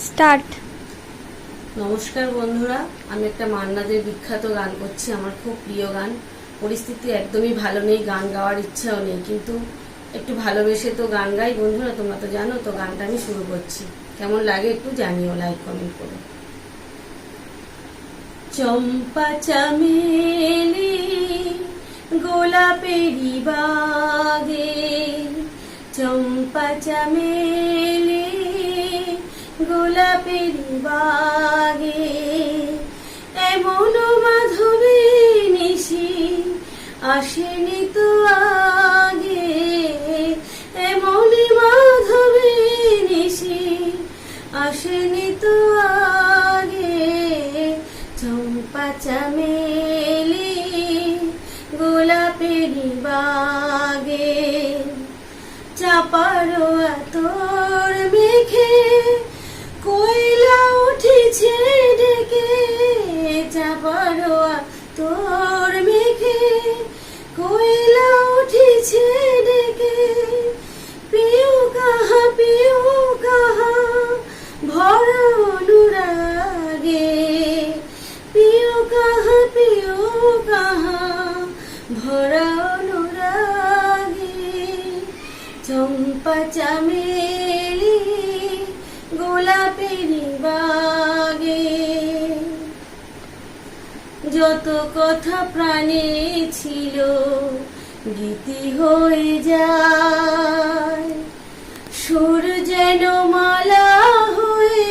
Start. নমস্কার বন্ধুরা, আমি একটা মান্নাদের বিখ্যাত গান করছি, আমার খুব প্রিয় গান। পরিস্থিতি একদমই ভালো নেই, গান গাওয়ার ইচ্ছাও নেই, কিন্তু একটু ভালোবেসে তো গান গাই বন্ধুরা, তোমরা তো জানো। তো গানটা আমি শুরু করছি, কেমন লাগে একটু জানিও, লাইক কমেন্ট করো। চম্পা চামেলি গোলাপেরি বাগে, চম্পা চামেলি গোলাপেরি বাগে, এমন মাধবী নিশি আসেনি তো আগে, এমন মাধবী নিশি আসেনি তো আগে, চম্পা চামেলি গোলাপেরি বাগে, চাপারো আতর মেখে কয়লা উঠেছে ডেকে, চাপারো আতর মেখে কয়লা উঠেছে ডেকে, পিউ কাহা ভরা অনুরাগে, পিউ কাহা ভরা অনুরাগে, চম্পা চামেলি গোলাপেরি বাগে। যত কথা প্রাণে ছিল গীতি হয়ে যায়, সুর যেন মালা হয়ে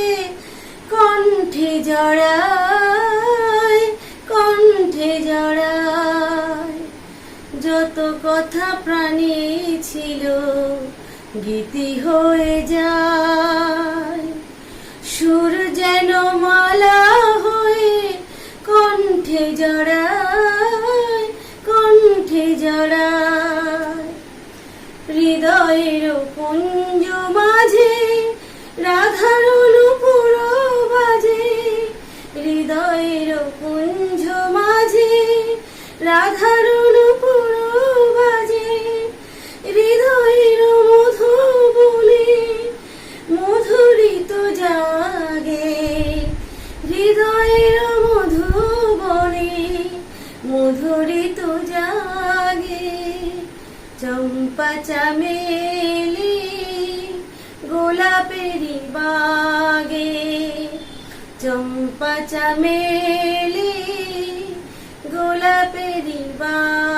কণ্ঠে জড়ায়, কণ্ঠে জড়ায়। যত কথা প্রাণে ছিল গীতি হয়ে যায়, সুর যেন মালা হয়ে কণ্ঠে জড়ায়, কণ্ঠে জড়ায়। হৃদয়ের কুঞ্জ মাঝে রাধার নূপুর বাজে, হৃদয়ের কুঞ্জ মাঝে রাধার নূপুর বাজে, হৃদয়ের মধুবনে মধুরিত জাগে, হৃদয়ের মধুবনে মধুরিত জাগে, চম্পা চামেলি গোলাপেরি বাগে, চম্পা চামেলি গোলাপেরি বাগে।